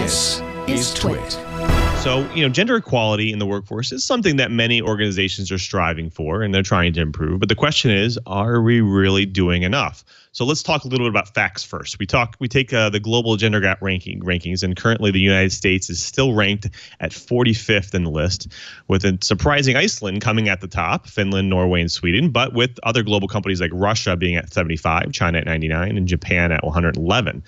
This is TWiT. So, gender equality in the workforce is something that many organizations are striving for and they're trying to improve. But the question is, are we really doing enough? So let's talk a little bit about facts first. We take the global gender gap rankings, and currently the United States is still ranked at 45th in the list, with a surprising Iceland coming at the top, Finland, Norway, and Sweden, but with other global companies like Russia being at 75, China at 99, and Japan at 111.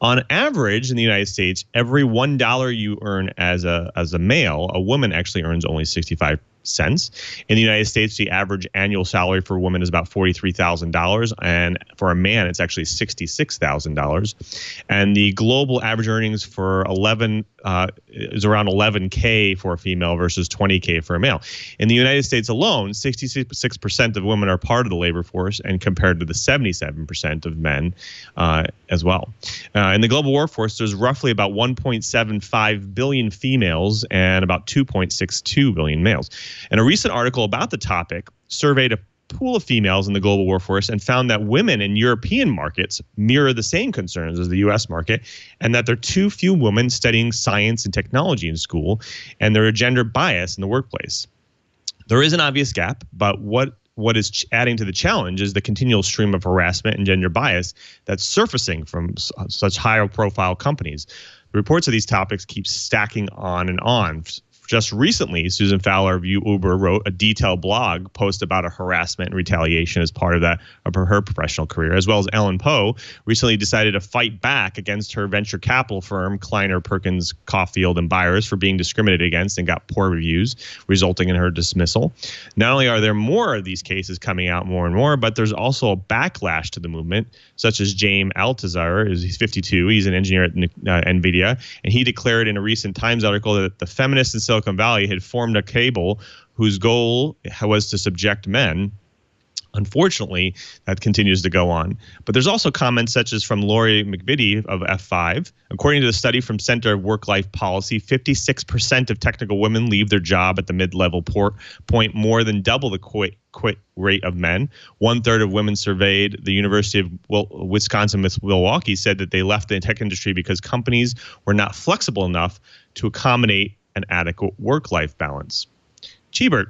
On average, in the United States, every $1 you earn as a male, a woman actually earns only 65 cents. In the United States, the average annual salary for a woman is about $43,000, and for a man, it's actually $66,000. And the global average earnings for is around $11K for a female versus $20K for a male. In the United States alone, 66% of women are part of the labor force, and compared to the 77% of men as well. In the global workforce, there's roughly about 1.75 billion females and about 2.62 billion males. And a recent article about the topic surveyed a pool of females in the global workforce and found that women in European markets mirror the same concerns as the U.S. market, and that there are too few women studying science and technology in school, and there are gender bias in the workplace. There is an obvious gap, but what is adding to the challenge is the continual stream of harassment and gender bias that's surfacing from such higher profile companies. The reports of these topics keep stacking on and on. Just recently, Susan Fowler of Uber wrote a detailed blog post about a harassment and retaliation as part of her professional career, as well as Ellen Poe recently decided to fight back against her venture capital firm, Kleiner Perkins Caulfield and Byers, for being discriminated against and got poor reviews, resulting in her dismissal. Not only are there more of these cases coming out more and more, but there's also a backlash to the movement, such as James Altucher. He's 52. He's an engineer at NVIDIA, and he declared in a recent Times article that the feminists in Silicon Valley had formed a cabal whose goal was to subject men. Unfortunately, that continues to go on. But there's also comments such as from Lori McVitie of F5. According to the study from Center of Work-Life Policy, 56% of technical women leave their job at the mid-level point, more than double the quit rate of men. 1/3 of women surveyed the University of Wisconsin-Milwaukee said that they left the tech industry because companies were not flexible enough to accommodate an adequate work-life balance. Cheebert,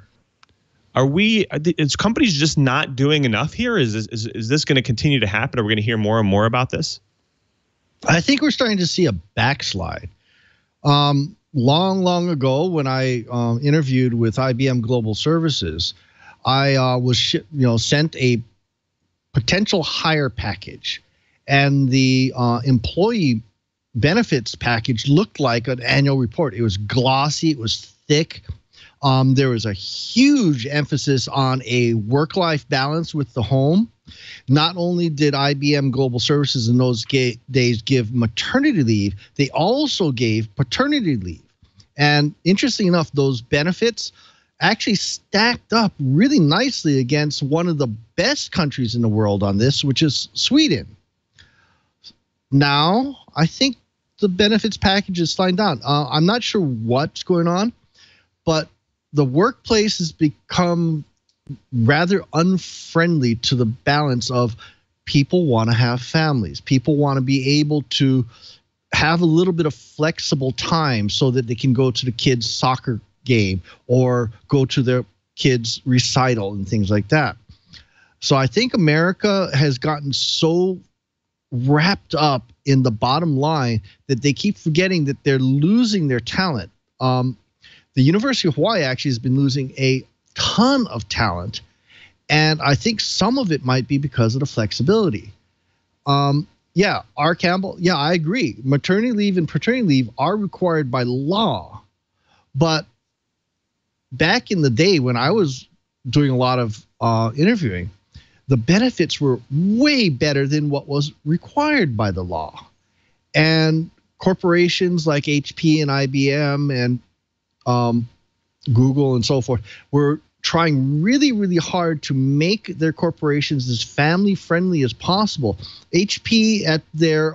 is companies just not doing enough here? Is this going to continue to happen? Are we going to hear more and more about this? I think we're starting to see a backslide. Long ago, when I interviewed with IBM Global Services, I was sent a potential hire package, and the employee benefits package looked like an annual report. It was glossy, it was thick. There was a huge emphasis on a work-life balance with the home. Not only did IBM Global Services in those days give maternity leave, they also gave paternity leave. And interesting enough, those benefits actually stacked up really nicely against one of the best countries in the world on this, which is Sweden. Now, I think the benefits package is sliding down. I'm not sure what's going on, but the workplace has become rather unfriendly to the balance of people want to have families. People want to be able to have a little bit of flexible time so that they can go to the kids' soccer game or go to their kids' recital and things like that. So I think America has gotten so wrapped up in the bottom line that they keep forgetting that they're losing their talent. The University of Hawaii actually has been losing a ton of talent, and I think some of it might be because of the flexibility. Yeah, R. Campbell, yeah, I agree. Maternity leave and paternity leave are required by law, but back in the day when I was doing a lot of interviewing, the benefits were way better than what was required by the law. And corporations like HP and IBM and Google and so forth were trying really hard to make their corporations as family friendly as possible. HP at their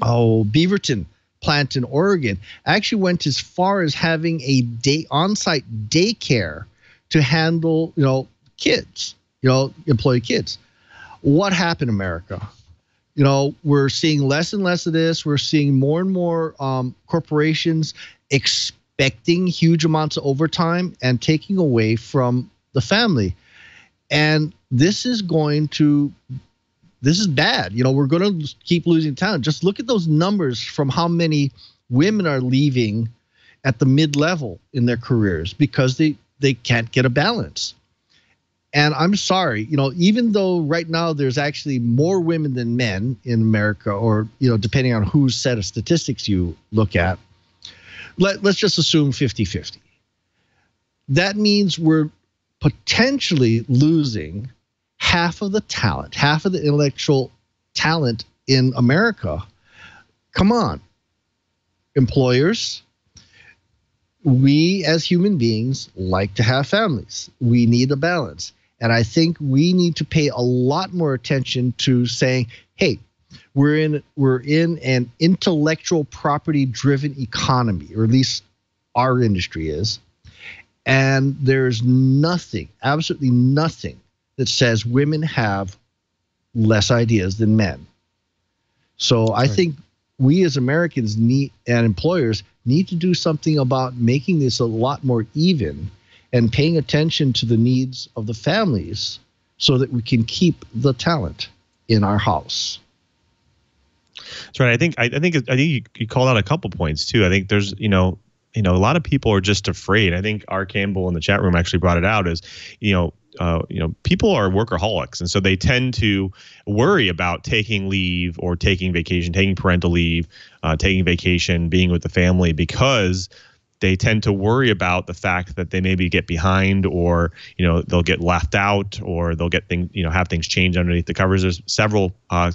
Beaverton plant in Oregon actually went as far as having a on-site daycare to handle kids, employee kids. What happened, America? You know, we're seeing less and less of this. We're seeing more and more corporations expecting huge amounts of overtime and taking away from the family. And this is bad. You know, we're going to keep losing talent. Just look at those numbers from how many women are leaving at the mid-level in their careers because they can't get a balance. And I'm sorry, you know, even though right now there's actually more women than men in America, or, you know, depending on whose set of statistics you look at, let's just assume 50-50. That means we're potentially losing half of the talent, half of the intellectual talent in America. Come on, employers. We as human beings like to have families. We need a balance. And I think we need to pay a lot more attention to saying, hey, we're in an intellectual property driven economy, or at least our industry is. And there's nothing, absolutely nothing, that says women have less ideas than men. So I think we as Americans and employers need to do something about making this a lot more even and paying attention to the needs of the families so that we can keep the talent in our house. That's right. I think you called out a couple points too. I think there's, you know, a lot of people are just afraid. I think R. Campbell in the chat room actually brought it out as, people are workaholics, and so they tend to worry about taking leave or taking vacation, taking parental leave, taking vacation, being with the family, because they tend to worry about the fact that they maybe get behind, or, you know, they'll get left out, or they'll get things, you know, have things change underneath the covers. There's several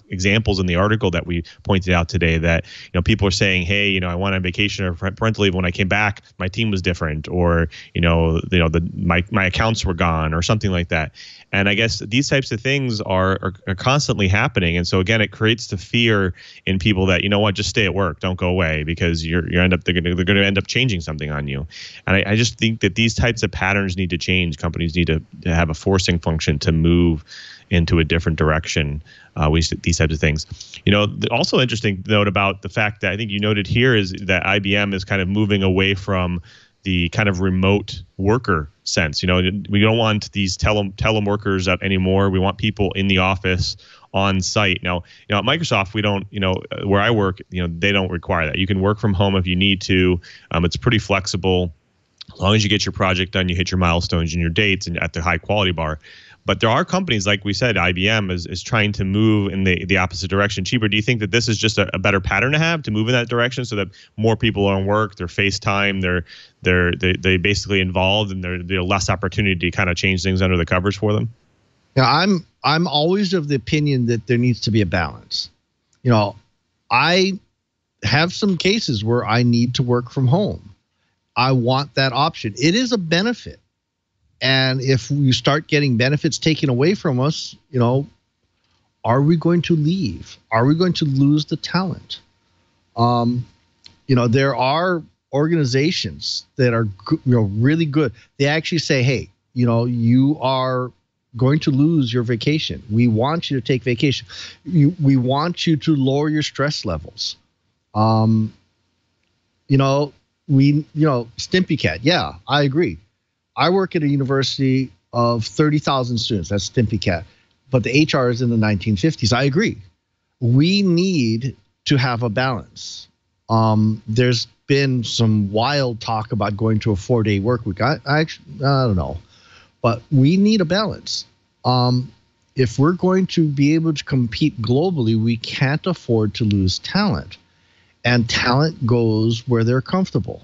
examples in the article that we pointed out today that, you know, people are saying, hey, you know, I went on vacation or parental leave. When I came back, my team was different, or, my accounts were gone, or something like that. And I guess these types of things are constantly happening. And so again, it creates the fear in people that, you know what, just stay at work, don't go away, because they're going to end up changing something on you. And I just think that these types of patterns need to change. Companies need to have a forcing function to move into a different direction. These types of things. You know, also interesting note about the fact that I think you noted here is that IBM is kind of moving away from the kind of remote worker sense. You know, we don't want these teleworkers out anymore. We want people in the office on site. Now, you know, at Microsoft, we don't, you know, where I work, you know, they don't require that. You can work from home if you need to. It's pretty flexible. As long as you get your project done, you hit your milestones and your dates and at the high quality bar. But there are companies, like we said, IBM is trying to move in the opposite direction. Cheaper, do you think that this is just a better pattern to have, to move in that direction, so that more people are on work, they're FaceTime, they basically involved, and there's less opportunity to kind of change things under the covers for them? Yeah, I'm always of the opinion that there needs to be a balance. You know, I have some cases where I need to work from home. I want that option. It is a benefit. And if you start getting benefits taken away from us, you know, are we going to leave? Are we going to lose the talent? You know, there are organizations that are, really good. They actually say, hey, you know, you are going to lose your vacation. We want you to take vacation. We want you to lower your stress levels. You know, Stimpy Cat. Yeah, I agree. I work at a university of 30,000 students. That's Stimpy Cat. But the HR is in the 1950s. I agree. We need to have a balance. There's been some wild talk about going to a 4-day work week. I don't know. But we need a balance. If we're going to be able to compete globally, we can't afford to lose talent. And talent goes where they're comfortable.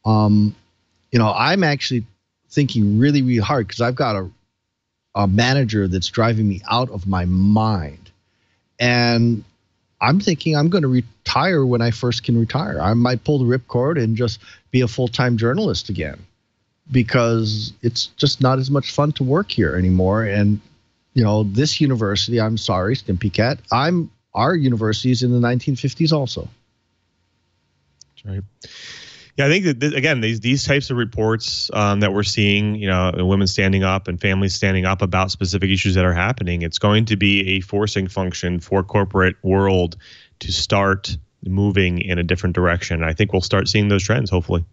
You know, I'm actually thinking really, really hard, because I've got a manager that's driving me out of my mind. And I'm thinking I'm going to retire when I first can retire. I might pull the ripcord and just be a full-time journalist again, because it's just not as much fun to work here anymore. And, you know, this university, I'm sorry, Stimpy Cat, our university is in the 1950s also. That's right. Yeah, I think that again, these types of reports that we're seeing, women standing up and families standing up about specific issues that are happening, it's going to be a forcing function for corporate world to start moving in a different direction. I think we'll start seeing those trends, hopefully.